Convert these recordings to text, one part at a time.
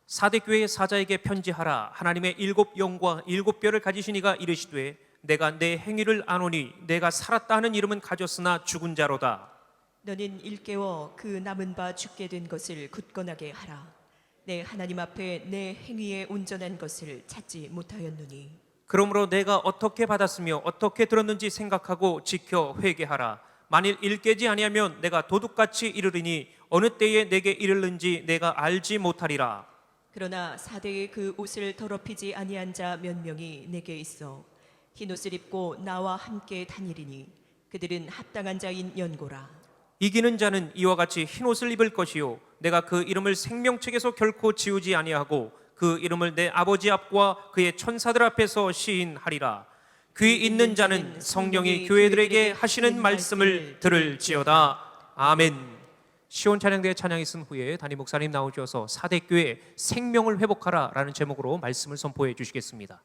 사대 교회의 사자에게 편지하라. 하나님의 일곱 영과 일곱 뼈를 가지신 이가 이르시되 내가 내 행위를 아노니 내가 살았다 하는 이름은 가졌으나 죽은 자로다. 너는 일깨워 그 남은 바 죽게 된 것을 굳건하게 하라. 내 하나님 앞에 내 행위에 온전한 것을 찾지 못하였느니. 그러므로 내가 어떻게 받았으며 어떻게 들었는지 생각하고 지켜 회개하라. 만일 일깨지 아니하면 내가 도둑같이 이르리니 어느 때에 내게 이르는지 내가 알지 못하리라. 그러나 사대의 그 옷을 더럽히지 아니한 자 몇 명이 내게 있어 흰옷을 입고 나와 함께 다니리니 그들은 합당한 자인 연고라. 이기는 자는 이와 같이 흰옷을 입을 것이요 내가 그 이름을 생명책에서 결코 지우지 아니하고 그 이름을 내 아버지 앞과 그의 천사들 앞에서 시인하리라. 귀 있는 자는 성령이 교회들에게 하시는 말씀을 들을지어다. 아멘. 시온 찬양대회 찬양 있은 후에 담임 목사님 나오셔서 사대교회 생명을 회복하라 라는 제목으로 말씀을 선포해 주시겠습니다.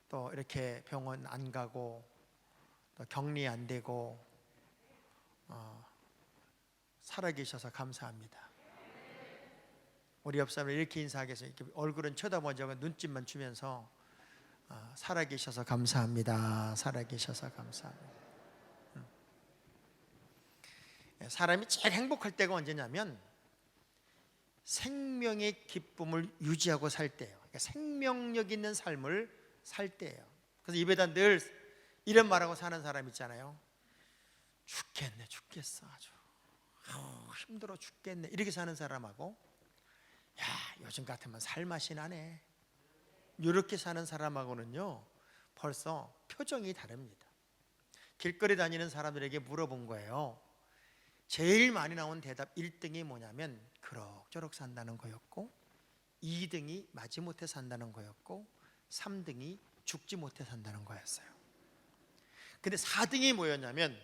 또 이렇게 병원 안 가고 또 격리 안 되고 살아계셔서 감사합니다. 우리 옆 사람을 이렇게 인사하겠어요. 이렇게 얼굴은 쳐다보지 않고 눈짓만 주면서 살아계셔서 감사합니다. 살아계셔서 감사합니다. 사람이 제일 행복할 때가 언제냐면 생명의 기쁨을 유지하고 살 때예요. 그러니까 생명력 있는 삶을 살 때예요. 그래서 입에다 늘 이런 말하고 사는 사람 있잖아요. 죽겠네, 죽겠어, 아주 힘들어 죽겠네, 이렇게 사는 사람하고, 야, 요즘 같으면 살맛이 나네, 이렇게 사는 사람하고는요 벌써 표정이 다릅니다. 길거리 다니는 사람들에게 물어본 거예요. 제일 많이 나온 대답 1등이 뭐냐면 그럭저럭 산다는 거였고, 2등이 마지못해 산다는 거였고, 3등이 죽지 못해 산다는 거였어요. 근데 4등이 뭐였냐면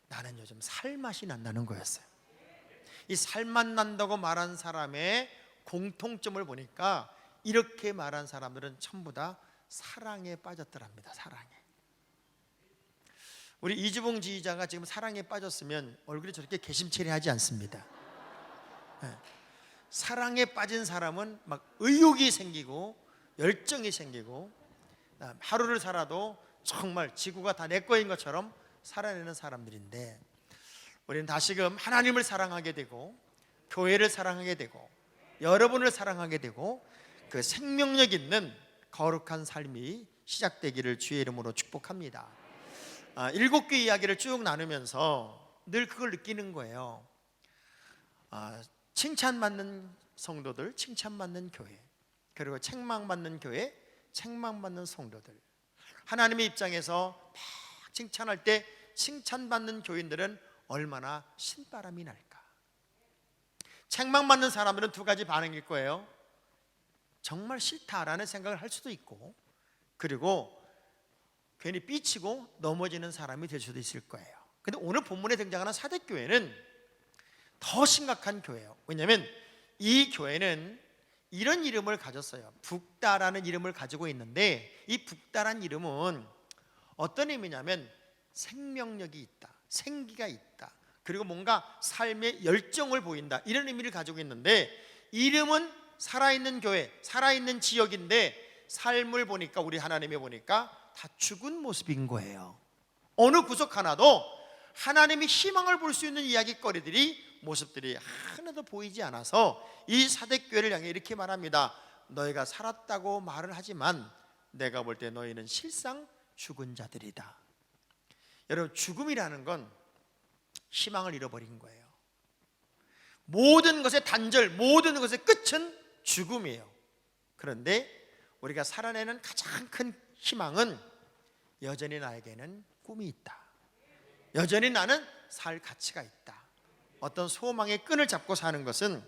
나는 요즘 살맛이 난다는 거였어요. 이 살맛 난다고 말한 사람의 공통점을 보니까 이렇게 말한 사람들은 전부 다 사랑에 빠졌더랍니다. 사랑에. 우리 이주봉 지휘자가 지금 사랑에 빠졌으면 얼굴이 저렇게 개심체리하지 않습니다. 사랑에 빠진 사람은 막 의욕이 생기고 열정이 생기고 하루를 살아도 정말 지구가 다 내 거인 것처럼 살아내는 사람들인데, 우리는 다시금 하나님을 사랑하게 되고 교회를 사랑하게 되고 여러분을 사랑하게 되고 그 생명력 있는 거룩한 삶이 시작되기를 주의 이름으로 축복합니다. 7개 이야기를 쭉 나누면서 늘 그걸 느끼는 거예요. 칭찬받는 성도들, 칭찬받는 교회, 그리고 책망받는 교회, 책망받는 성도들. 하나님의 입장에서 막 칭찬할 때 칭찬받는 교인들은 얼마나 신바람이 날까. 책망받는 사람들은 두 가지 반응일 거예요. 정말 싫다라는 생각을 할 수도 있고, 그리고 괜히 삐치고 넘어지는 사람이 될 수도 있을 거예요. 근데 오늘 본문에 등장하는 사대교회는 더 심각한 교회예요. 왜냐하면 이 교회는 이런 이름을 가졌어요. 북다라는 이름을 가지고 있는데, 이 북다란 이름은 어떤 의미냐면 생명력이 있다, 생기가 있다, 그리고 뭔가 삶의 열정을 보인다, 이런 의미를 가지고 있는데, 이름은 살아있는 교회, 살아있는 지역인데 삶을 보니까, 우리 하나님이 보니까 다 죽은 모습인 거예요. 어느 구석 하나도 하나님이 희망을 볼 수 있는 이야기거리들이, 모습들이 하나도 보이지 않아서 이 사대교회를 향해 이렇게 말합니다. 너희가 살았다고 말을 하지만 내가 볼 때 너희는 실상 죽은 자들이다. 여러분, 죽음이라는 건 희망을 잃어버린 거예요. 모든 것의 단절, 모든 것의 끝은 죽음이에요. 그런데 우리가 살아내는 가장 큰 희망은 여전히 나에게는 꿈이 있다, 여전히 나는 살 가치가 있다. 어떤 소망의 끈을 잡고 사는 것은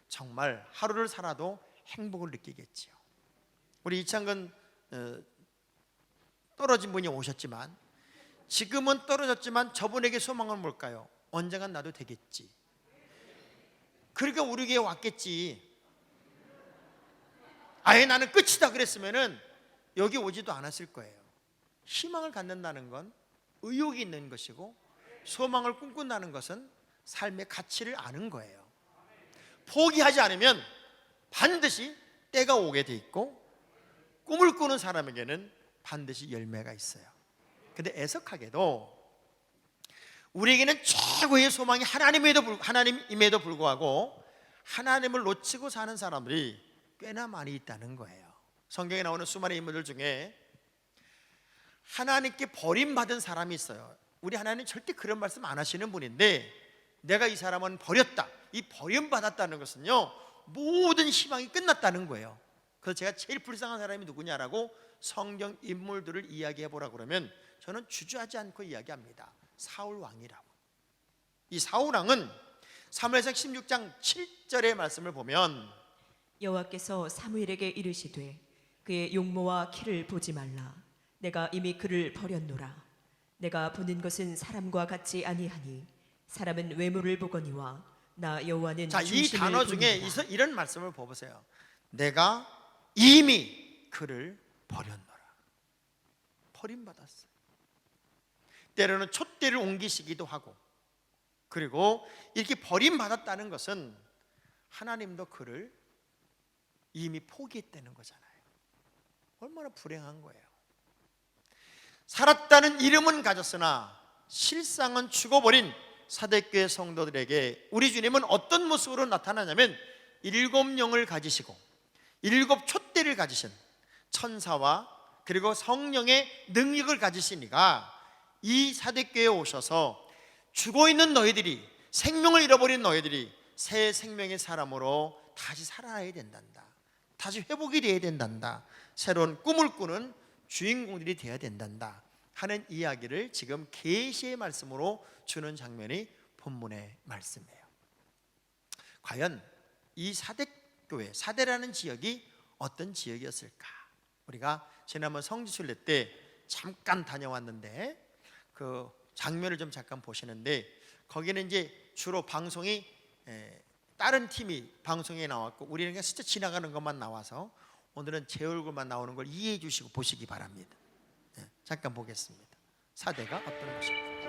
정말 하루를 살아도 행복을 느끼겠지요. 우리 이창근 떨어진 분이 오셨지만, 지금은 떨어졌지만 저분에게 소망은 뭘까요? 언젠간 나도 되겠지. 그러니까 우리에게 왔겠지. 아예 나는 끝이다 그랬으면은 여기 오지도 않았을 거예요. 희망을 갖는다는 건 의욕이 있는 것이고, 소망을 꿈꾼다는 것은 삶의 가치를 아는 거예요. 포기하지 않으면 반드시 때가 오게 돼 있고, 꿈을 꾸는 사람에게는 반드시 열매가 있어요. 근데 애석하게도 우리에게는 최고의 소망이 하나님임에도 불구하고 하나님을 놓치고 사는 사람들이 꽤나 많이 있다는 거예요. 성경에 나오는 수많은 인물들 중에 하나님께 버림받은 사람이 있어요. 우리 하나님 절대 그런 말씀 안 하시는 분인데, 내가 이 사람은 버렸다, 이 버림받았다는 것은요 모든 희망이 끝났다는 거예요. 그래서 제가 제일 불쌍한 사람이 누구냐라고 성경 인물들을 이야기해 보라 그러면 저는 주저하지 않고 이야기합니다. 사울 왕이라고. 이 사울 왕은 사무엘상 16장 7절의 말씀을 보면, 여호와께서 사무엘에게 이르시되 그의 용모와 키를 보지 말라. 내가 이미 그를 버렸노라. 내가 보는 것은 사람과 같지 아니하니 사람은 외모를 보거니와 나 여호와는 자, 이 중심을 단어 중에 보느니라. 이런 말씀을 보세요. 내가 이미 그를 버렸노라. 버림받았어요. 때로는 촛대를 옮기시기도 하고, 그리고 이렇게 버림받았다는 것은 하나님도 그를 이미 포기했다는 거잖아요. 얼마나 불행한 거예요. 살았다는 이름은 가졌으나 실상은 죽어버린 사대교회 성도들에게 우리 주님은 어떤 모습으로 나타나냐면 일곱 영을 가지시고 일곱 촛대를 가지신 천사와 그리고 성령의 능력을 가지시니까 이 사대교회에 오셔서 죽어있는 너희들이, 생명을 잃어버린 너희들이 새 생명의 사람으로 다시 살아나야 된단다, 다시 회복이 되어야 된단다, 새로운 꿈을 꾸는 주인공들이 되어야 된단다 하는 이야기를 지금 계시의 말씀으로 주는 장면이 본문의 말씀이에요. 과연 이 사대교회, 사대라는 지역이 어떤 지역이었을까? 우리가 지난번 성지순례 때 잠깐 다녀왔는데 그 장면을 좀 잠깐 보시는데, 거기는 이제 주로 방송이 다른 팀이 방송에 나왔고 우리는 그냥 스쳐 지나가는 것만 나와서 오늘은 제 얼굴만 나오는 걸 이해해 주시고 보시기 바랍니다. 잠깐 보겠습니다. 사대가 어떤 것일까?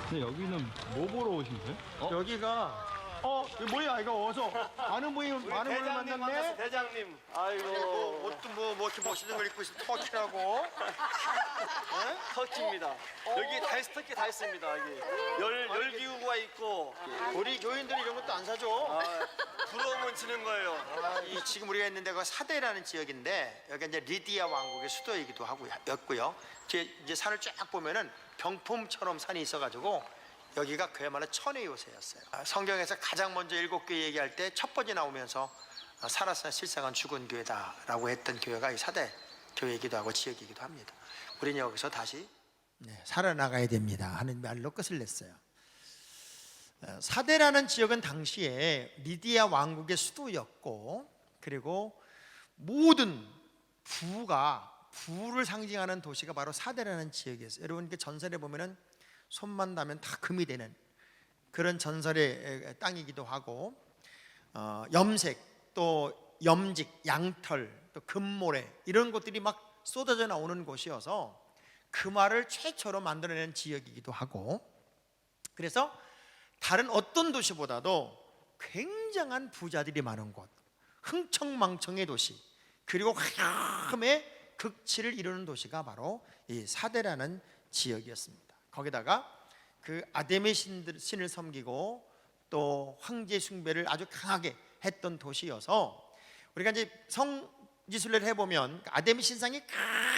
근데 여기는 뭐 보러 오신 거예요? 여기가 이거 뭐야? 이거 어서 많은 분이 만났네. 대장님. 뭐 옷도 뭐 이렇게 멋있는 걸 입고 있으면 터키라고. 터키입니다. 여기 다 터키 다 있습니다. 여기 열기구가 있고. 우리 교인들이 이런 것도 안 사줘. 부러우면 지는 거예요. 이 지금 우리가 있는 데가 사대라는 지역인데 여기가 이제 리디아 왕국의 수도이기도 하고였고요. 이제 산을 쫙 보면은 병풍처럼 산이 있어가지고 여기가 그야말로 천의 요새였어요. 성경에서 가장 먼저 7교회 얘기할 때 첫 번째 나오면서 살았으나 실상은 죽은 교회다라고 했던 교회가 이 사대 교회이기도 하고 지역이기도 합니다. 우리는 여기서 다시 살아나가야 됩니다 하는 말로 끝을 냈어요. 사대라는 지역은 당시에 리디아 왕국의 수도였고, 그리고 모든 부를 상징하는 도시가 바로 사대라는 지역이었어요. 여러분 전설에 보면은 손만 닿으면 다 금이 되는 그런 전설의 땅이기도 하고, 염색, 또 염직, 양털, 또 금모래 이런 것들이 막 쏟아져 나오는 곳이어서 금화를 최초로 만들어낸 지역이기도 하고, 그래서 다른 어떤 도시보다도 굉장한 부자들이 많은 곳, 흥청망청의 도시, 그리고 화려함의 극치를 이루는 도시가 바로 이 사대라는 지역이었습니다. 거기다가 그 아데미 신을 섬기고 또 황제 숭배를 아주 강하게 했던 도시여서, 우리가 이제 성지순례를 해보면 아데미 신상이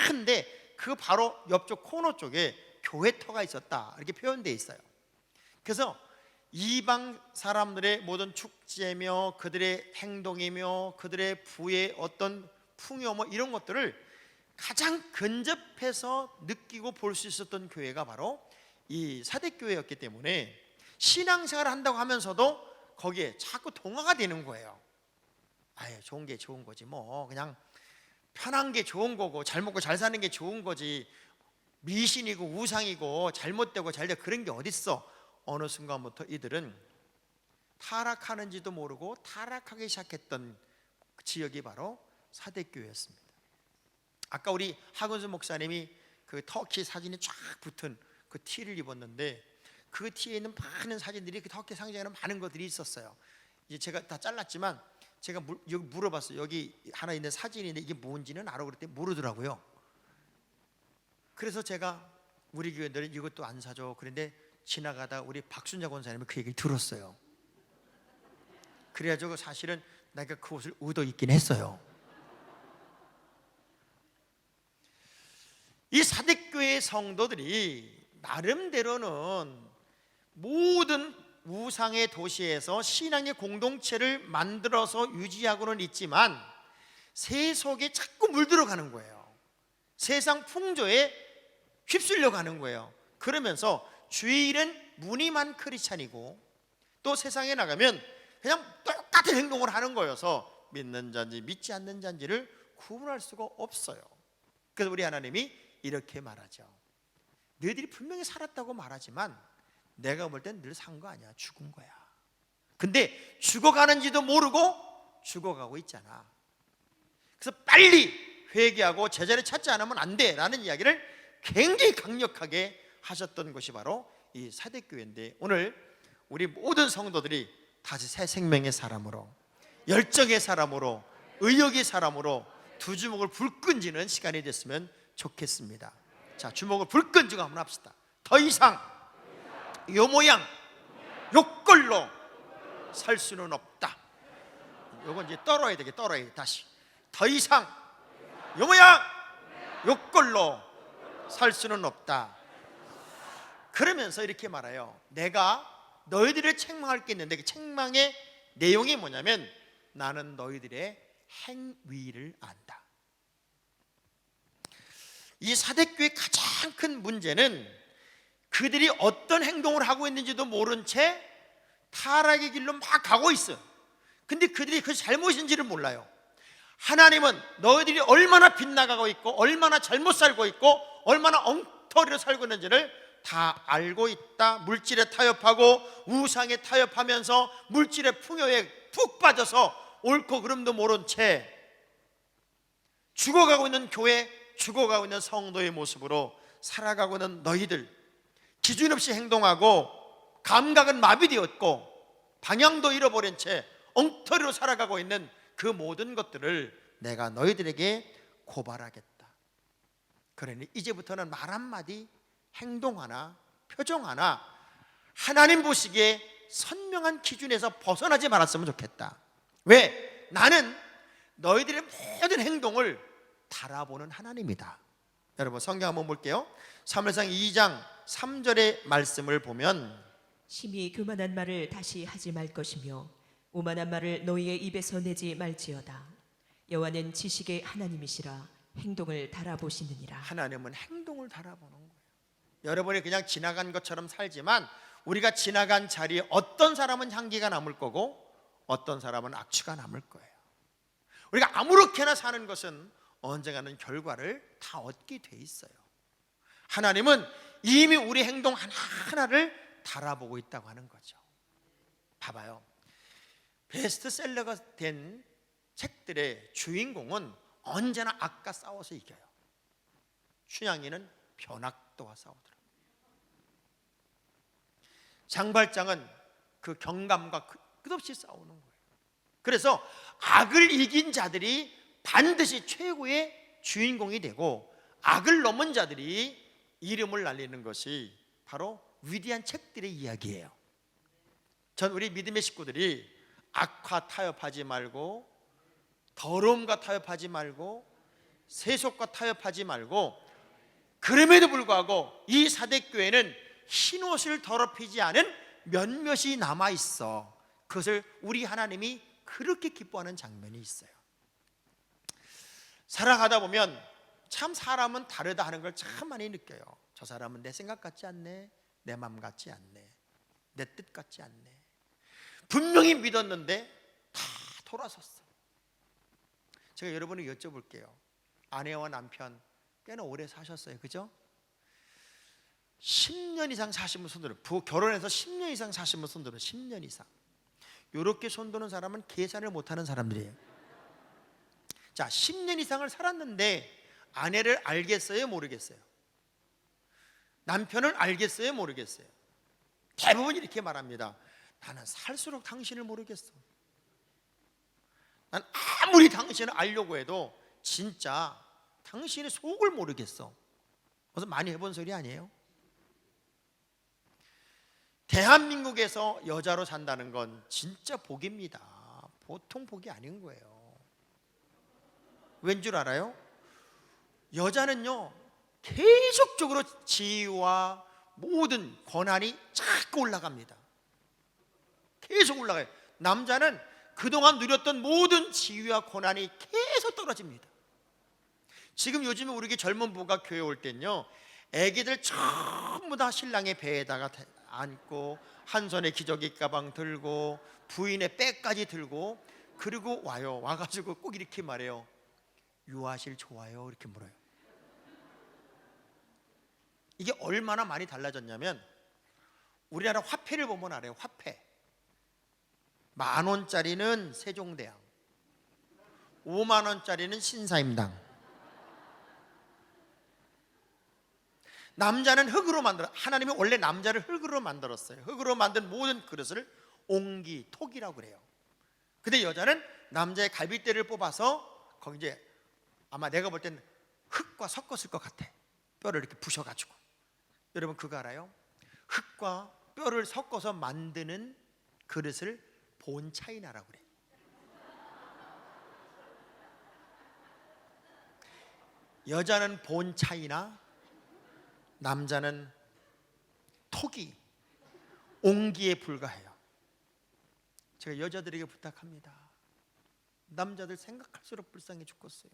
큰데 그 바로 옆쪽 코너 쪽에 교회터가 있었다 이렇게 표현되어 있어요. 그래서 이방 사람들의 모든 축제며 그들의 행동이며 그들의 부의 어떤 풍요 뭐 이런 것들을 가장 근접해서 느끼고 볼 수 있었던 교회가 바로 이 사대교회였기 때문에 신앙생활을 한다고 하면서도 거기에 자꾸 동화가 되는 거예요. 아유, 좋은 게 좋은 거지 뭐, 그냥 편한 게 좋은 거고 잘 먹고 잘 사는 게 좋은 거지, 미신이고 우상이고 잘못되고 잘되고 그런 게 어딨어. 어느 순간부터 이들은 타락하는지도 모르고 타락하기 시작했던 지역이 바로 사대교회였습니다. 아까 우리 하근수 목사님이 그 터키 사진이 쫙 붙은 그 티를 입었는데 그 티에 있는 많은 사진들이 그 터키 상징하는 많은 것들이 있었어요. 이제 제가 다 잘랐지만 제가 여기 물어봤어요. 여기 하나 있는 사진인데 이게 뭔지는 알아? 그랬더니 모르더라고요. 그래서 제가 우리 교회들은 이것도 안 사줘. 그런데 지나가다 우리 박순자 권사님이 그 얘기를 들었어요. 그래가지고 사실은 내가 그 옷을 얻어 입긴 했어요. 이 사대교회 성도들이 나름대로는 모든 우상의 도시에서 신앙의 공동체를 만들어서 유지하고는 있지만 세속에 자꾸 물들어가는 거예요. 세상 풍조에 휩쓸려 가는 거예요. 그러면서 주일은 무늬만 크리스찬이고 또 세상에 나가면 그냥 똑같은 행동을 하는 거여서 믿는 자인지 믿지 않는 자인지를 구분할 수가 없어요. 그래서 우리 하나님이 이렇게 말하죠. 너희들이 분명히 살았다고 말하지만 내가 볼 땐 늘 산 거 아니야. 죽은 거야. 근데 죽어가는지도 모르고 죽어가고 있잖아. 그래서 빨리 회개하고 제자를 찾지 않으면 안 돼 라는 이야기를 굉장히 강력하게 하셨던 것이 바로 이 사대교회인데, 오늘 우리 모든 성도들이 다시 새 생명의 사람으로, 열정의 사람으로, 의욕의 사람으로 두 주먹을 불끈지는 시간이 됐으면 좋겠습니다. 자, 주먹을 불끈지고 한번 합시다. 더 이상 요 모양 요꼴로 살 수는 없다. 요건 이제 떨어야 되게, 떨어야 돼. 다시 더 이상 요 모양 요꼴로 살 수는 없다. 그러면서 이렇게 말해요. 내가 너희들을 책망할 게 있는데 그 책망의 내용이 뭐냐면 나는 너희들의 행위를 안다. 이 사대교회의 가장 큰 문제는 그들이 어떤 행동을 하고 있는지도 모른 채 타락의 길로 막 가고 있어요. 근데 그들이 그 잘못인지를 몰라요. 하나님은 너희들이 얼마나 빗나가고 있고 얼마나 잘못 살고 있고 얼마나 엉터리로 살고 있는지를 다 알고 있다. 물질에 타협하고 우상에 타협하면서 물질의 풍요에 푹 빠져서 옳고 그름도 모른 채 죽어가고 있는 교회, 죽어가고 있는 성도의 모습으로 살아가고 있는 너희들, 기준 없이 행동하고 감각은 마비되었고 방향도 잃어버린 채 엉터리로 살아가고 있는 그 모든 것들을 내가 너희들에게 고발하겠다. 그러니 이제부터는 말 한마디, 행동 하나, 표정 하나 하나님 보시기에 선명한 기준에서 벗어나지 말았으면 좋겠다. 왜? 나는 너희들의 모든 행동을 달아보는 하나님이다. 여러분 성경 한번 볼게요. 사무엘상 2장 3절의 말씀을 보면 심히 교만한 말을 다시 하지 말 것이며 오만한 말을 너희의 입에서 내지 말지어다. 여호와는 지식의 하나님이시라 행동을 달아보시느니라. 하나님은 행동을 달아보는 거예요. 여러분이 그냥 지나간 것처럼 살지만 우리가 지나간 자리에 어떤 사람은 향기가 남을 거고 어떤 사람은 악취가 남을 거예요. 우리가 아무렇게나 사는 것은 언젠가는 결과를 다 얻게 돼 있어요. 하나님은 이미 우리 행동 하나하나를 달아보고 있다고 하는 거죠. 봐봐요. 베스트셀러가 된 책들의 주인공은 언제나 악과 싸워서 이겨요. 춘향이는 변학도와 싸우더라. 장발장은 그 경감과 끝없이 싸우는 거예요. 그래서 악을 이긴 자들이 반드시 최고의 주인공이 되고 악을 넘은 자들이 이름을 날리는 것이 바로 위대한 책들의 이야기예요. 전 우리 믿음의 식구들이 악과 타협하지 말고 더러움과 타협하지 말고 세속과 타협하지 말고, 그럼에도 불구하고 이 사대교회는 흰옷을 더럽히지 않은 몇몇이 남아있어. 그것을 우리 하나님이 그렇게 기뻐하는 장면이 있어요. 살아가다 보면 참 사람은 다르다 하는 걸 참 많이 느껴요. 저 사람은 내 생각 같지 않네, 내 마음 같지 않네, 내 뜻 같지 않네. 분명히 믿었는데 다 돌아섰어. 제가 여러분을 여쭤볼게요. 아내와 남편 꽤나 오래 사셨어요, 그죠? 10년 이상 사신 분 손들어. 결혼해서 10년 이상 사신 분 손들어. 10년 이상. 이렇게 손드는 사람은 계산을 못하는 사람들이에요. 자, 10년 이상을 살았는데 아내를 알겠어요, 모르겠어요? 남편을 알겠어요, 모르겠어요? 대부분 이렇게 말합니다. 나는 살수록 당신을 모르겠어. 난 아무리 당신을 알려고 해도 진짜 당신의 속을 모르겠어. 그래서 많이 해본 소리 아니에요? 대한민국에서 여자로 산다는 건 진짜 복입니다. 보통 복이 아닌 거예요. 왠 줄 알아요? 여자는요 계속적으로 지위와 모든 권한이 자꾸 올라갑니다. 계속 올라가요. 남자는 그동안 누렸던 모든 지위와 권한이 계속 떨어집니다. 지금 요즘에 우리 젊은 부부가 교회 올 때는요, 애기들 전부 다 신랑의 배에다가 안고 한 손에 기저귀 가방 들고 부인의 백까지 들고 그리고 와요. 와가지고 꼭 이렇게 말해요. 유아실 좋아요? 이렇게 물어요. 이게 얼마나 많이 달라졌냐면 우리나라 화폐를 보면 알아요. 화폐 10,000원짜리는 세종대왕, 50,000원짜리는 신사임당. 남자는 흙으로 만들어, 하나님이 원래 남자를 흙으로 만들었어요. 흙으로 만든 모든 그릇을 옹기, 톡이라고 그래요. 근데 여자는 남자의 갈비뼈를 뽑아서 거기 이제 아마 내가 볼 땐 흙과 섞었을 것 같아. 뼈를 이렇게 부셔가지고. 여러분 그거 알아요? 흙과 뼈를 섞어서 만드는 그릇을 본차이나라고 그래. 여자는 본차이나, 남자는 톡이, 옹기에 불과해요. 제가 여자들에게 부탁합니다. 남자들 생각할수록 불쌍해 죽겠어요.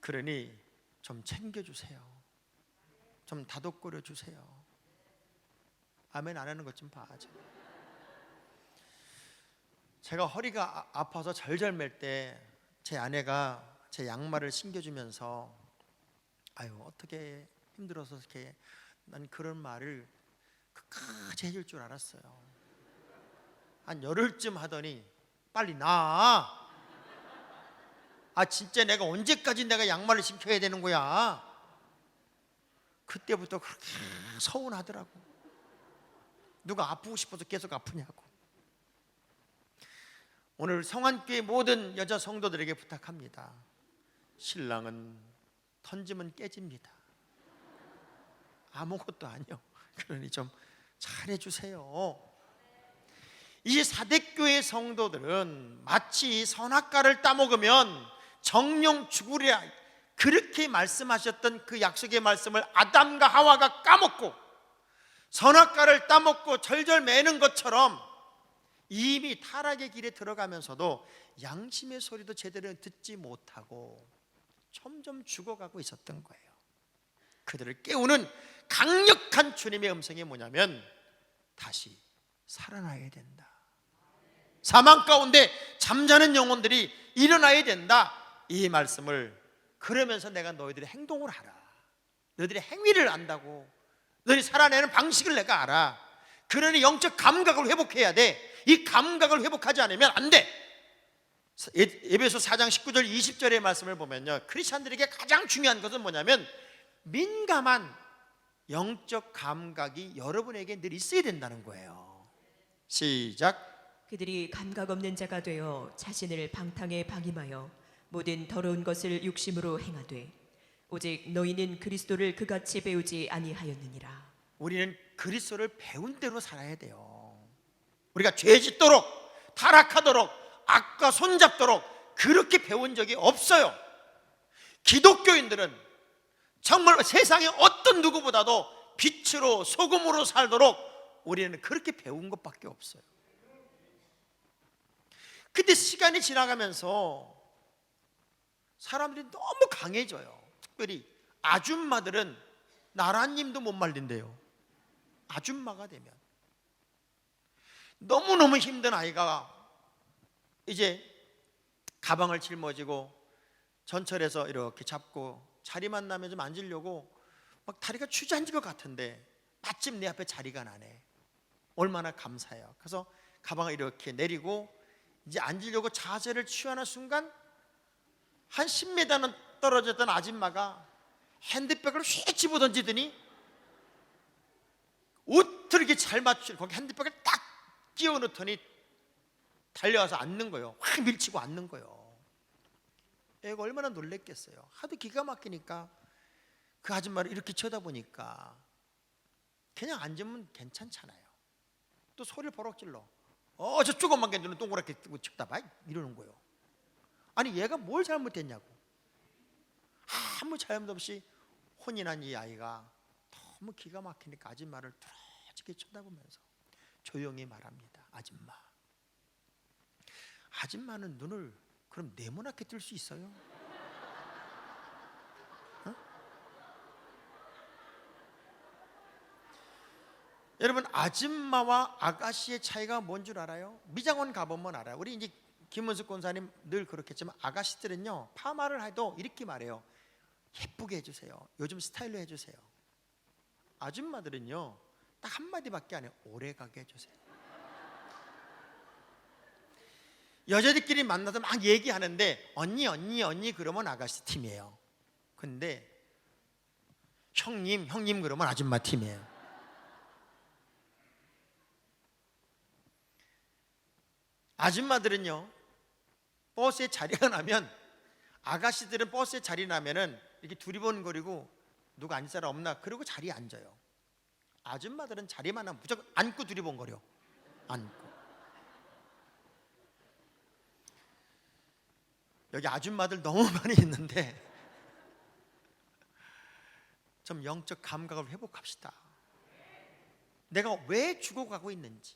그러니 좀 챙겨주세요. 좀 다독거려 주세요. 아멘 안 하는 것 좀 봐. 제가 허리가 아파서 절절 맬 때 제 아내가 제 양말을 신겨주면서 아유 어떻게 힘들어서 이렇게, 난 그런 말을 끝까지 해줄 줄 알았어요. 한 열흘쯤 하더니 빨리 나. 아 진짜 내가 언제까지 내가 양말을 신겨야 되는 거야. 그때부터 그렇게 서운하더라고. 누가 아프고 싶어서 계속 아프냐고. 오늘 성안교회 모든 여자 성도들에게 부탁합니다. 신랑은 던지면 깨집니다. 아무것도 아니요. 그러니 좀 잘해주세요. 이 사대교회 성도들은 마치 선악과를 따먹으면 정령 죽으리라 그렇게 말씀하셨던 그 약속의 말씀을 아담과 하와가 까먹고 선악과를 따먹고 절절 매는 것처럼 이미 타락의 길에 들어가면서도 양심의 소리도 제대로 듣지 못하고 점점 죽어가고 있었던 거예요. 그들을 깨우는 강력한 주님의 음성이 뭐냐면 다시 살아나야 된다. 사망 가운데 잠자는 영혼들이 일어나야 된다. 이 말씀을 그러면서 내가 너희들의 행동을 알아. 너희들의 행위를 안다고. 너희들이 살아내는 방식을 내가 알아. 그러니 영적 감각을 회복해야 돼. 이 감각을 회복하지 않으면 안 돼. 에베소 4장 19절 20절의 말씀을 보면요, 크리스찬들에게 가장 중요한 것은 뭐냐면 민감한 영적 감각이 여러분에게 늘 있어야 된다는 거예요. 시작. 그들이 감각 없는 자가 되어 자신을 방탕에 방임하여 모든 더러운 것을 육심으로 행하되 오직 너희는 그리스도를 그같이 배우지 아니하였느니라. 우리는 그리스도를 배운 대로 살아야 돼요. 우리가 죄 짓도록 타락하도록 악과 손잡도록 그렇게 배운 적이 없어요. 기독교인들은 정말 세상의 어떤 누구보다도 빛으로 소금으로 살도록 우리는 그렇게 배운 것밖에 없어요. 근데 시간이 지나가면서 사람들이 너무 강해져요. 특별히 아줌마들은 나라님도 못 말린대요. 아줌마가 되면 너무너무 힘든 아이가 이제 가방을 짊어지고 전철에서 이렇게 잡고 자리만 나면 좀 앉으려고 막 다리가 주저앉을 것 같은데 마침 내 앞에 자리가 나네. 얼마나 감사해요. 그래서 가방을 이렇게 내리고 이제 앉으려고 자세를 취하는 순간 한 10m는 떨어졌던 아줌마가 핸드백을 휙 집어 던지더니 옷을 이렇게 잘 맞추고 거기 핸드백을 딱 끼워 넣더니 달려와서 앉는 거예요. 확 밀치고 앉는 거예요. 애가 얼마나 놀랬겠어요. 하도 기가 막히니까 그 아줌마를 이렇게 쳐다보니까 그냥 앉으면 괜찮잖아요. 또 소리를 버럭 질러. 저 조금만 견디는 동그랗게 쳐다봐 이러는 거예요. 아니 얘가 뭘 잘못했냐고. 아무 잘못 없이 혼이 난 이 아이가 너무 기가 막히니까 아줌마를 뚫어지게 쳐다보면서 조용히 말합니다. 아줌마는 눈을 그럼 네모나게 뜰 수 있어요? 어? 여러분 아줌마와 아가씨의 차이가 뭔 줄 알아요? 미장원 가보면 알아요. 우리 이제 김은숙 권사님 늘 그렇겠지만 아가씨들은요 파마를 해도 이렇게 말해요. 예쁘게 해주세요. 요즘 스타일로 해주세요. 아줌마들은요 딱 한마디밖에 안 해요. 오래가게 해주세요. 여자들끼리 만나서 막 얘기하는데 언니 그러면 아가씨 팀이에요. 근데 형님 그러면 아줌마 팀이에요. 아줌마들은요 버스에 자리가 나면, 아가씨들은 버스에 자리 나면은 이렇게 두리번거리고 누가 앉을 사람 없나 그러고 자리에 앉아요. 아줌마들은 자리만 하면 무조건 앉고 두리번거려. 앉고. 여기 아줌마들 너무 많이 있는데 좀 영적 감각을 회복합시다. 내가 왜 죽어가고 있는지,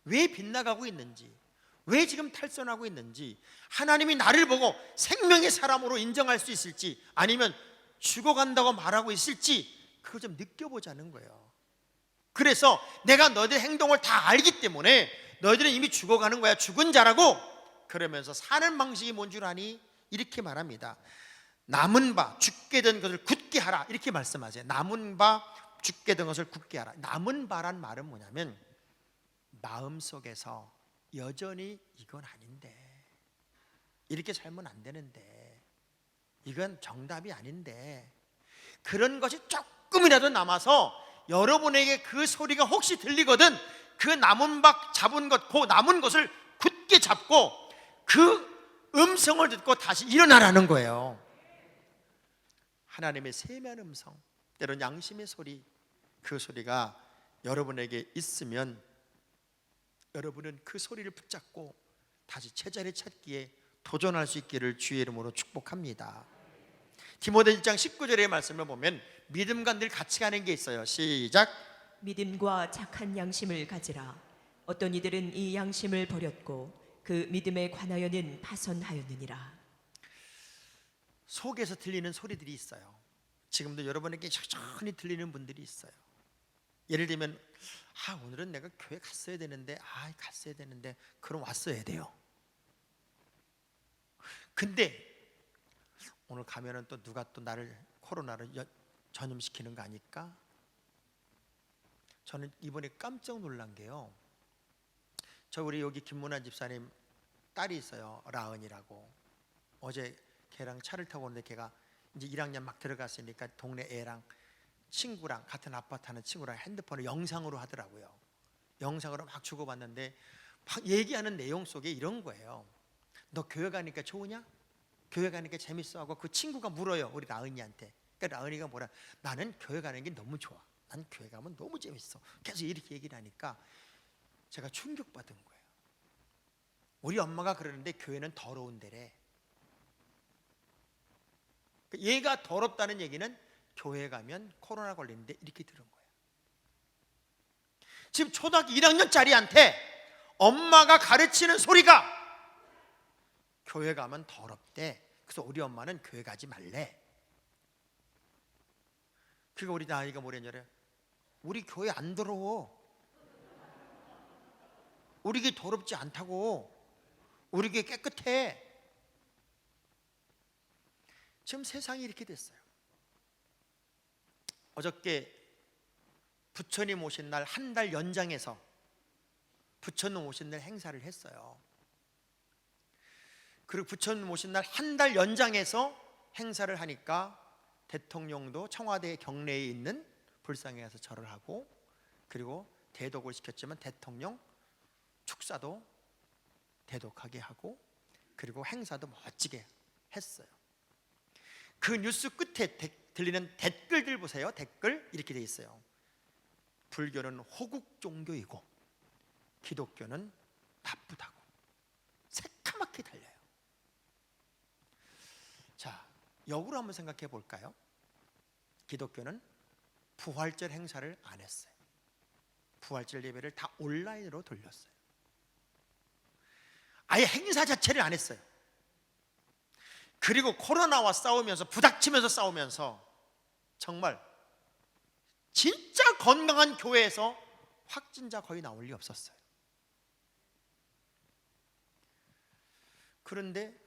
왜 빗나가고 있는지, 왜 지금 탈선하고 있는지, 하나님이 나를 보고 생명의 사람으로 인정할 수 있을지 아니면 죽어간다고 말하고 있을지 그걸 좀 느껴보자는 거예요. 그래서 내가 너희들 행동을 다 알기 때문에 너희들은 이미 죽어가는 거야, 죽은 자라고. 그러면서 사는 방식이 뭔 줄 아니? 이렇게 말합니다. 남은 바 죽게 된 것을 굳게 하라, 이렇게 말씀하세요. 남은 바 죽게 된 것을 굳게 하라. 남은 바란 말은 뭐냐면 마음속에서 여전히 이건 아닌데, 이렇게 살면 안 되는데, 이건 정답이 아닌데, 그런 것이 조금이라도 남아서 여러분에게 그 소리가 혹시 들리거든 그 남은 박 잡은 것, 그 남은 것을 굳게 잡고 그 음성을 듣고 다시 일어나라는 거예요. 하나님의 세미한 음성, 때론 양심의 소리, 그 소리가 여러분에게 있으면 여러분은 그 소리를 붙잡고 다시 제자리 찾기에 도전할 수 있기를 주의 이름으로 축복합니다. 디모데 1장 19절의 말씀을 보면 믿음과 늘 같이 가는 게 있어요. 시작. 믿음과 착한 양심을 가지라. 어떤 이들은 이 양심을 버렸고 그 믿음에 관하여는 파선하였느니라. 속에서 들리는 소리들이 있어요. 지금도 여러분에게 천천히 들리는 분들이 있어요. 예를 들면 오늘은 내가 교회 갔어야 되는데, 갔어야 되는데, 그럼 왔어야 돼요. 근데 오늘 가면은 또 누가 또 나를 코로나를 전염시키는 거 아닐까? 저는 이번에 깜짝 놀란 게요, 우리 여기 김문환 집사님 딸이 있어요. 라은이라고. 어제 걔랑 차를 타고 오는데 걔가 이제 1학년 막 들어갔으니까 동네 애랑 친구랑 같은 아파트 하는 친구랑 핸드폰을 영상으로 하더라고요. 영상으로 막 주고받는데 막 얘기하는 내용 속에 이런 거예요. 너 교회 가니까 좋으냐? 교회 가니까 재밌어? 하고 그 친구가 물어요, 우리 라은이한테. 그러니까 라은이가 뭐라, 나는 교회 가는 게 너무 좋아, 난 교회 가면 너무 재밌어, 계속 이렇게 얘기를 하니까 제가 충격받은 거예요. 우리 엄마가 그러는데 교회는 더러운 데래. 얘가 더럽다는 얘기는 교회 가면 코로나 걸리는데 이렇게 들은 거예요. 지금 초등학교 1학년짜리한테 엄마가 가르치는 소리가 교회 가면 더럽대. 그래서 우리 엄마는 교회 가지 말래. 그거 우리 나이가 뭐랬냐래, 우리 교회 안 더러워, 우리 교회 더럽지 않다고, 우리 교회 깨끗해. 지금 세상이 이렇게 됐어요. 어저께 부처님 오신 날 한 달 연장해서 부처님 오신 날 행사를 했어요. 그리고 부처님 오신 날 한 달 연장해서 행사를 하니까 대통령도 청와대 경내에 있는 불상에 가서 절을 하고, 그리고 대독을 시켰지만 대통령 축사도 대독하게 하고, 그리고 행사도 멋지게 했어요. 그 뉴스 끝에 들리는 댓글들 보세요. 댓글 이렇게 돼 있어요. 불교는 호국 종교이고 기독교는 나쁘다고 새까맣게 달려요. 자, 역으로 한번 생각해 볼까요? 기독교는 부활절 행사를 안 했어요. 부활절 예배를 다 온라인으로 돌렸어요. 아예 행사 자체를 안 했어요. 그리고 코로나와 싸우면서, 부닥치면서 싸우면서 정말 진짜 건강한 교회에서 확진자 거의 나올 리 없었어요. 그런데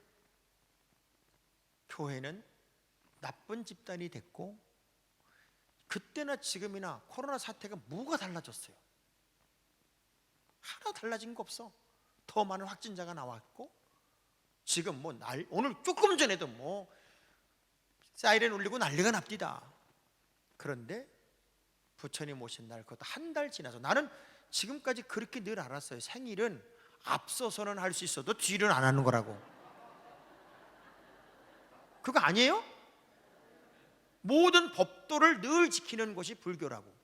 교회는 나쁜 집단이 됐고, 그때나 지금이나 코로나 사태가 뭐가 달라졌어요? 하나 달라진 거 없어. 더 많은 확진자가 나왔고, 지금 오늘 조금 전에도 사이렌 울리고 난리가 납디다. 그런데 부처님 오신 날, 그것도 한 달 지나서, 나는 지금까지 그렇게 늘 알았어요. 생일은 앞서서는 할 수 있어도 뒤는 안 하는 거라고. 그거 아니에요? 모든 법도를 늘 지키는 것이 불교라고.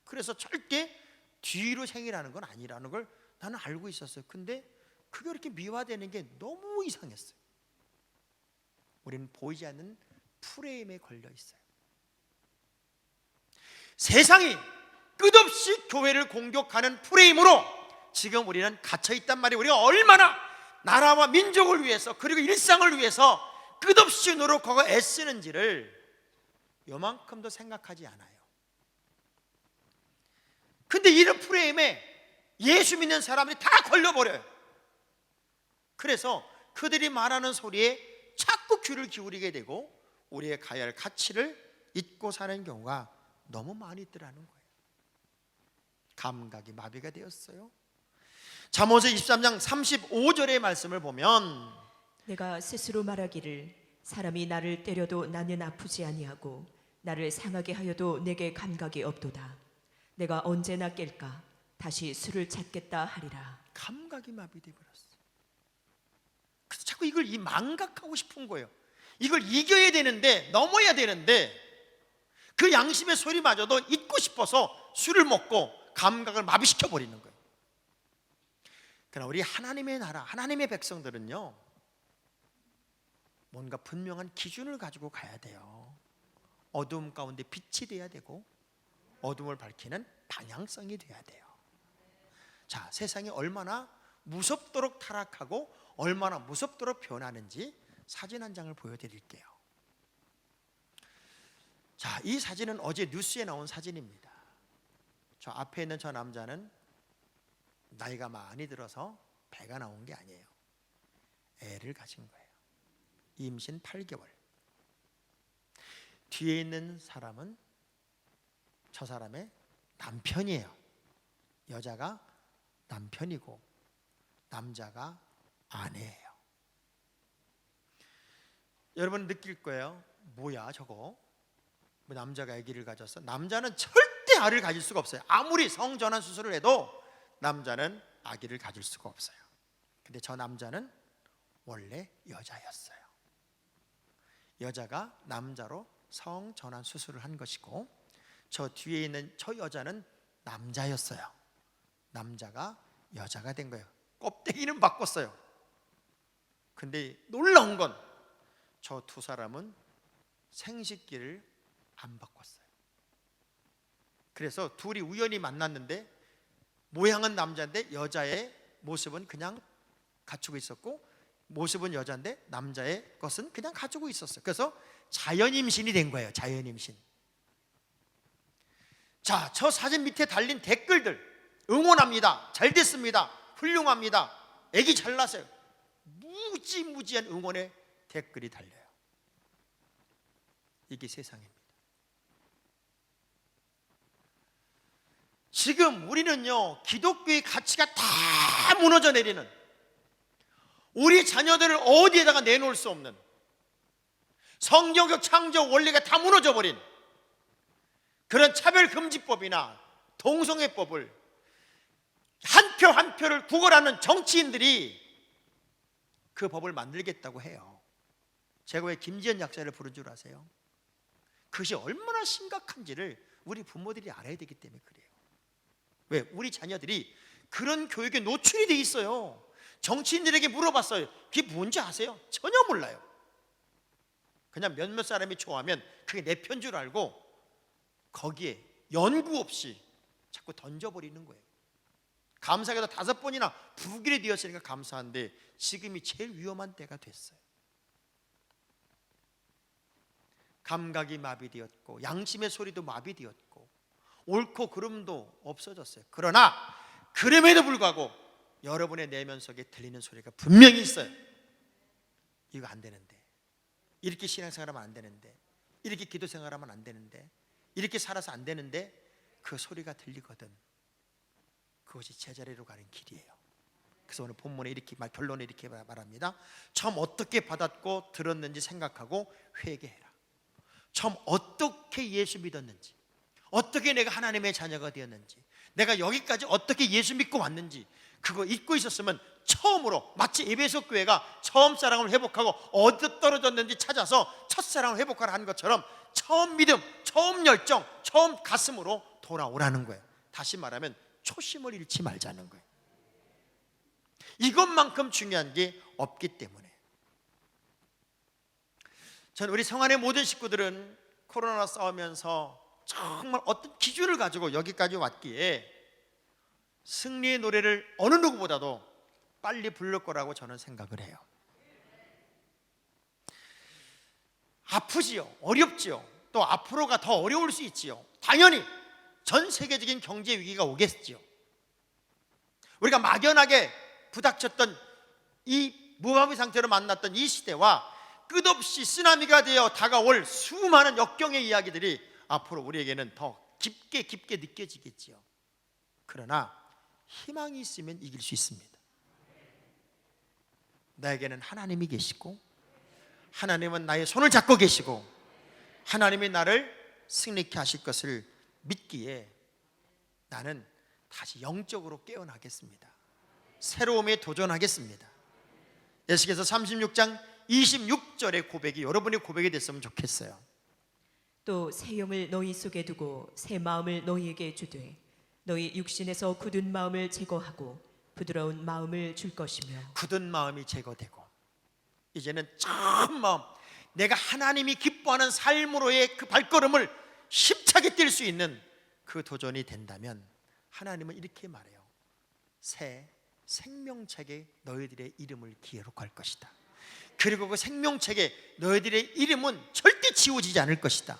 그래서 절대 뒤로 생일하는 건 아니라는 걸 나는 알고 있었어요. 근데 그게 이렇게 미화되는 게 너무 이상했어요. 우리는 보이지 않는 프레임에 걸려 있어요. 세상이 끝없이 교회를 공격하는 프레임으로 지금 우리는 갇혀 있단 말이에요. 우리가 얼마나 나라와 민족을 위해서, 그리고 일상을 위해서 끝없이 노력하고 애쓰는지를 요만큼도 생각하지 않아요. 근데 이런 프레임에 예수 믿는 사람들이 다 걸려버려요. 그래서 그들이 말하는 소리에 자꾸 귀를 기울이게 되고 우리의 가야 할 가치를 잊고 사는 경우가 너무 많이 있더라는 거예요. 감각이 마비가 되었어요. 잠언서 23장 35절의 말씀을 보면, 내가 스스로 말하기를 사람이 나를 때려도 나는 아프지 아니하고 나를 상하게 하여도 내게 감각이 없도다. 내가 언제나 깰까 다시 수를 찾겠다 하리라. 감각이 마비되어 버렸어요. 그래서 자꾸 이걸 망각하고 싶은 거예요. 이걸 이겨야 되는데, 넘어야 되는데, 그 양심의 소리마저도 잊고 싶어서 술을 먹고 감각을 마비시켜 버리는 거예요. 그러나 우리 하나님의 나라, 하나님의 백성들은요, 뭔가 분명한 기준을 가지고 가야 돼요. 어두움 가운데 빛이 돼야 되고, 어둠을 밝히는 방향성이 돼야 돼요. 자, 세상이 얼마나 무섭도록 타락하고 얼마나 무섭도록 변하는지 사진 한 장을 보여드릴게요. 자, 이 사진은 어제 뉴스에 나온 사진입니다. 저 앞에 있는 저 남자는 나이가 많이 들어서 배가 나온 게 아니에요. 애를 가진 거예요. 임신 8개월. 뒤에 있는 사람은 저 사람의 남편이에요. 여자가 남편이고 남자가 아내예요. 여러분 느낄 거예요. 뭐야 저거? 뭐 남자가 아기를 가졌어? 남자는 절대 아기를 가질 수가 없어요. 아무리 성전환 수술을 해도 남자는 아기를 가질 수가 없어요. 근데 저 남자는 원래 여자였어요. 여자가 남자로 성전환 수술을 한 것이고, 저 뒤에 있는 저 여자는 남자였어요. 남자가 여자가 된 거예요. 껍데기는 바꿨어요. 근데 놀라운 건 저 두 사람은 생식기를 안 바꿨어요. 그래서 둘이 우연히 만났는데 모양은 남자인데 여자의 모습은 그냥 갖추고 있었고, 모습은 여자인데 남자의 것은 그냥 가지고 있었어요. 그래서 자연임신이 된 거예요. 자연임신. 자, 저 사진 밑에 달린 댓글들, 응원합니다, 잘 됐습니다, 훌륭합니다, 애기 잘 낳았어요, 무지무지한 응원의 댓글이 달려요. 이게 세상입니다. 지금 우리는요, 기독교의 가치가 다 무너져 내리는, 우리 자녀들을 어디에다가 내놓을 수 없는, 성경적 창조 원리가 다 무너져 버린 그런 차별금지법이나 동성애법을 한 표 한 표를 구걸하는 정치인들이 그 법을 만들겠다고 해요. 제가 왜 김지연 약사를 부른 줄 아세요? 그것이 얼마나 심각한지를 우리 부모들이 알아야 되기 때문에 그래요. 왜? 우리 자녀들이 그런 교육에 노출이 돼 있어요. 정치인들에게 물어봤어요. 그게 뭔지 아세요? 전혀 몰라요. 그냥 몇몇 사람이 좋아하면 그게 내 편 줄 알고 거기에 연구 없이 자꾸 던져버리는 거예요. 감사하게도 5번이나 부길이 되었으니까 감사한데 지금이 제일 위험한 때가 됐어요. 감각이 마비되었고 양심의 소리도 마비되었고 옳고 그름도 없어졌어요. 그러나 그럼에도 불구하고 여러분의 내면 속에 들리는 소리가 분명히 있어요. 이거 안 되는데, 이렇게 신앙생활하면 안 되는데, 이렇게 기도생활하면 안 되는데, 이렇게 살아서 안 되는데 그 소리가 들리거든. 그것이 제자리로 가는 길이에요. 그래서 오늘 본문에 이렇게 결론에 이렇게 말합니다. 처음 어떻게 받았고 들었는지 생각하고 회개해라. 처음 어떻게 예수 믿었는지, 어떻게 내가 하나님의 자녀가 되었는지, 내가 여기까지 어떻게 예수 믿고 왔는지, 그거 잊고 있었으면 처음으로, 마치 에베소 교회가 처음 사랑을 회복하고 어디 떨어졌는지 찾아서 첫사랑을 회복하라 한 것처럼 처음 믿음, 처음 열정, 처음 가슴으로 돌아오라는 거예요. 다시 말하면 초심을 잃지 말자는 거예요. 이것만큼 중요한 게 없기 때문에 저는 우리 성안의 모든 식구들은 코로나와 싸우면서 정말 어떤 기준을 가지고 여기까지 왔기에 승리의 노래를 어느 누구보다도 빨리 부를 거라고 저는 생각을 해요. 아프지요, 어렵지요, 또 앞으로가 더 어려울 수 있지요. 당연히 전 세계적인 경제 위기가 오겠지요. 우리가 막연하게 부닥쳤던 이 무방비 상태로 만났던 이 시대와 끝없이 쓰나미가 되어 다가올 수많은 역경의 이야기들이 앞으로 우리에게는 더 깊게 느껴지겠지요. 그러나 희망이 있으면 이길 수 있습니다. 나에게는 하나님이 계시고, 하나님은 나의 손을 잡고 계시고, 하나님이 나를 승리케 하실 것을 믿기에 나는 다시 영적으로 깨어나겠습니다. 새로움에 도전하겠습니다. 에스겔서 36장 26절의 고백이 여러분의 고백이 됐으면 좋겠어요. 또 새 영을 너희 속에 두고 새 마음을 너희에게 주되 너희 육신에서 굳은 마음을 제거하고 부드러운 마음을 줄 것이며. 굳은 마음이 제거되고 이제는 참 마음, 내가 하나님이 기뻐하는 삶으로의 그 발걸음을 힘차게 뛸 수 있는 그 도전이 된다면 하나님은 이렇게 말해요. 새 생명책에 너희들의 이름을 기록할 것이다. 그리고 그 생명책에 너희들의 이름은 절대 지워지지 않을 것이다.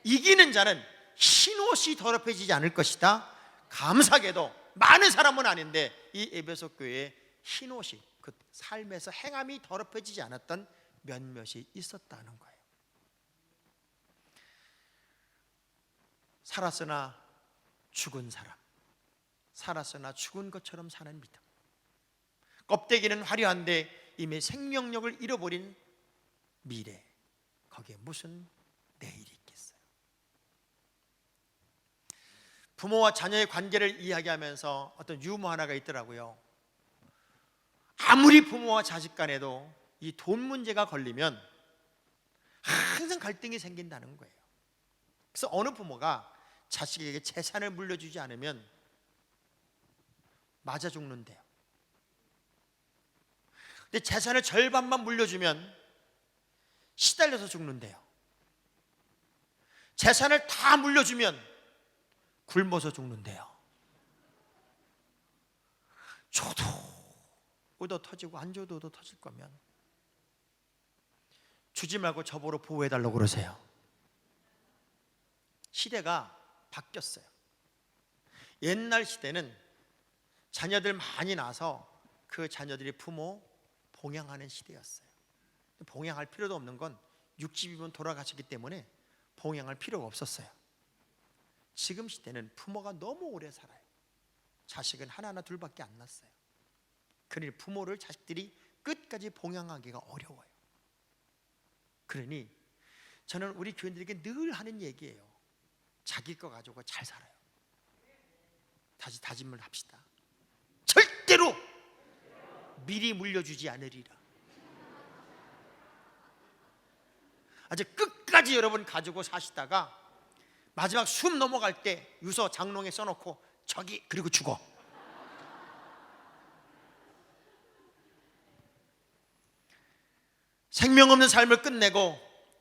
이기는 자는 흰옷이 더럽혀지지 않을 것이다. 감사하게도 많은 사람은 아닌데 이 에베소 교회에 흰옷이, 그 삶에서 행함이 더럽혀지지 않았던 몇몇이 있었다는 거예요. 살았으나 죽은 사람, 살았으나 죽은 것처럼 사는 믿음. 껍데기는 화려한데 이미 생명력을 잃어버린 미래, 거기에 무슨 내일이 있겠어요? 부모와 자녀의 관계를 이야기하면서 어떤 유머 하나가 있더라고요. 아무리 부모와 자식 간에도 이 돈 문제가 걸리면 항상 갈등이 생긴다는 거예요. 그래서 어느 부모가 자식에게 재산을 물려주지 않으면 맞아 죽는데요. 근데 재산을 절반만 물려주면 시달려서 죽는데요. 재산을 다 물려주면 굶어서 죽는데요. 줘도 얻어 터지고 안 줘도 얻어 터질 거면 주지 말고 저보러 보호해달라고 그러세요. 시대가 바뀌었어요. 옛날 시대는 자녀들 많이 낳아서 그 자녀들이 부모 봉양하는 시대였어요. 봉양할 필요도 없는 건 60이면 돌아가셨기 때문에 봉양할 필요가 없었어요. 지금 시대는 부모가 너무 오래 살아요. 자식은 하나나 둘밖에 안 낳았어요. 그러니 부모를 자식들이 끝까지 봉양하기가 어려워요. 그러니 저는 우리 교인들에게 늘 하는 얘기예요. 자기 거 가지고 잘 살아요. 다시 다짐을 합시다. 절대로 미리 물려주지 않으리라. 아주 끝까지 여러분 가지고 사시다가 마지막 숨 넘어갈 때 유서 장롱에 써놓고 저기 그리고 죽어. 생명 없는 삶을 끝내고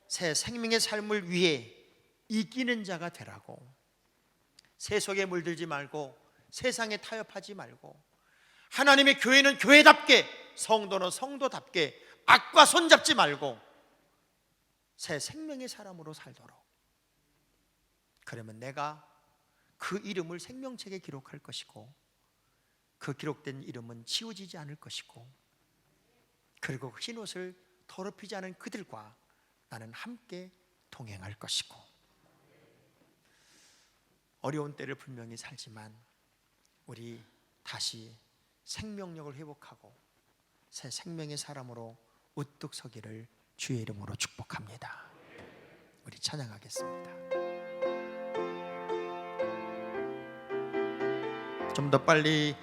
새 생명의 삶을 위해 이기는 자가 되라고. 세속에 물들지 말고 세상에 타협하지 말고 하나님의 교회는 교회답게, 성도는 성도답게 악과 손잡지 말고 새 생명의 사람으로 살도록. 그러면 내가 그 이름을 생명책에 기록할 것이고 그 기록된 이름은 지워지지 않을 것이고 그리고 흰옷을 더럽히지 않은 그들과 나는 함께 동행할 것이고, 어려운 때를 분명히 살지만 우리 다시 생명력을 회복하고 새 생명의 사람으로 우뚝 서기를 주의 이름으로 축복합니다. 우리 찬양하겠습니다. 좀 더 빨리.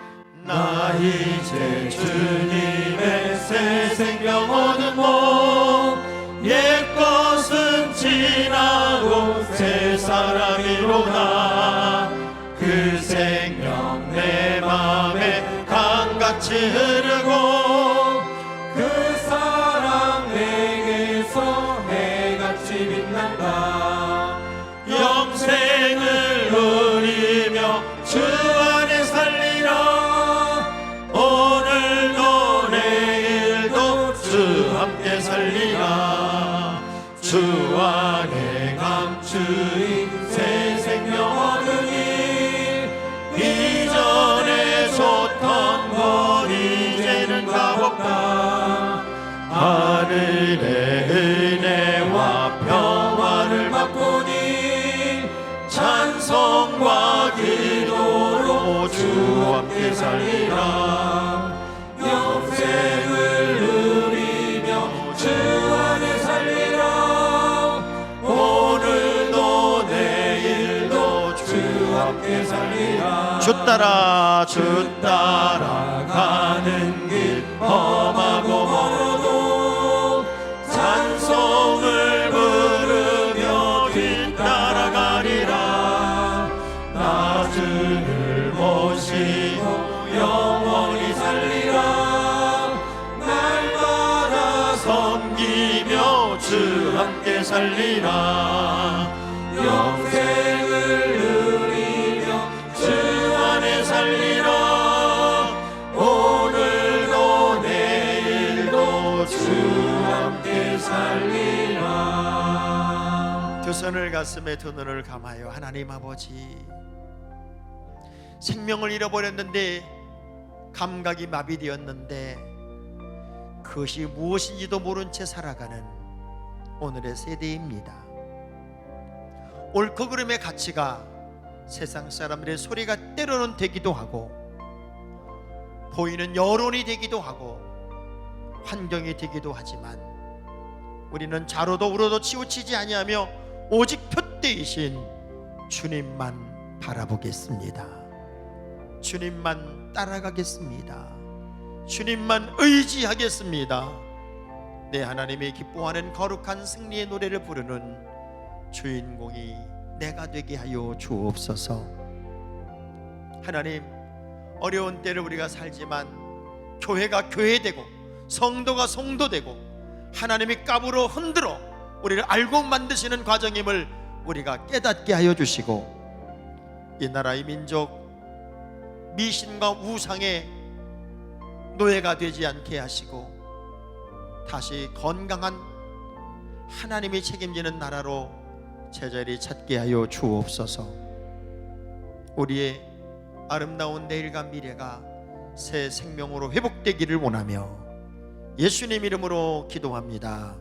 나 이제 주님의 새 생명 얻은 몸, 옛 것은 지나고 새 사람이로다. 그 생명 내 맘에 강같이 흐르고, 그 사랑 내게서 해같이 빛난다. 영생을 누리며 주 안에 살리라. 오늘도 내일도 주 함께 살리라. 주 안에 감추인 새 생명 얻으니, 이전에 좋던 것 이제는 값없다. 하늘의 은혜와 평화를 맛보니, 찬송과 기도로 주 함께 살리라. 영생을 누리며 주 안에 살리라. 오늘도 내일도 주 함께 살리라. 주 따라 가는 길 험하고 멀어도 찬송을 부르며 뒤따라가리라. 나 주를 모시고 영원히 살리라. 날마다 섬기며 주 함께 살리라. 영생을 누리며 주 안에 살리라. 오늘도 내일도 주 함께 살리라. 두 손을 가슴에 두 눈을 감아요. 하나님 아버지, 생명을 잃어버렸는데, 감각이 마비되었는데, 그것이 무엇인지도 모른 채 살아가는 오늘의 세대입니다. 옳고 그름의 가치가 세상 사람들의 소리가 때로는 되기도 하고, 보이는 여론이 되기도 하고, 환경이 되기도 하지만, 우리는 자로도 우로도 치우치지 아니하며 오직 표대이신 주님만 바라보겠습니다. 주님만 따라가겠습니다. 주님만 의지하겠습니다. 내 하나님이 기뻐하는 거룩한 승리의 노래를 부르는 주인공이 내가 되게 하여 주옵소서. 하나님, 어려운 때를 우리가 살지만 교회가 교회되고 성도가 성도되고 하나님이 값으로 흔들어 우리를 알고 만드시는 과정임을 우리가 깨닫게 하여 주시고, 이 나라의 민족 미신과 우상의 노예가 되지 않게 하시고, 다시 건강한 하나님이 책임지는 나라로 제자리 찾게 하여 주옵소서. 우리의 아름다운 내일과 미래가 새 생명으로 회복되기를 원하며 예수님 이름으로 기도합니다.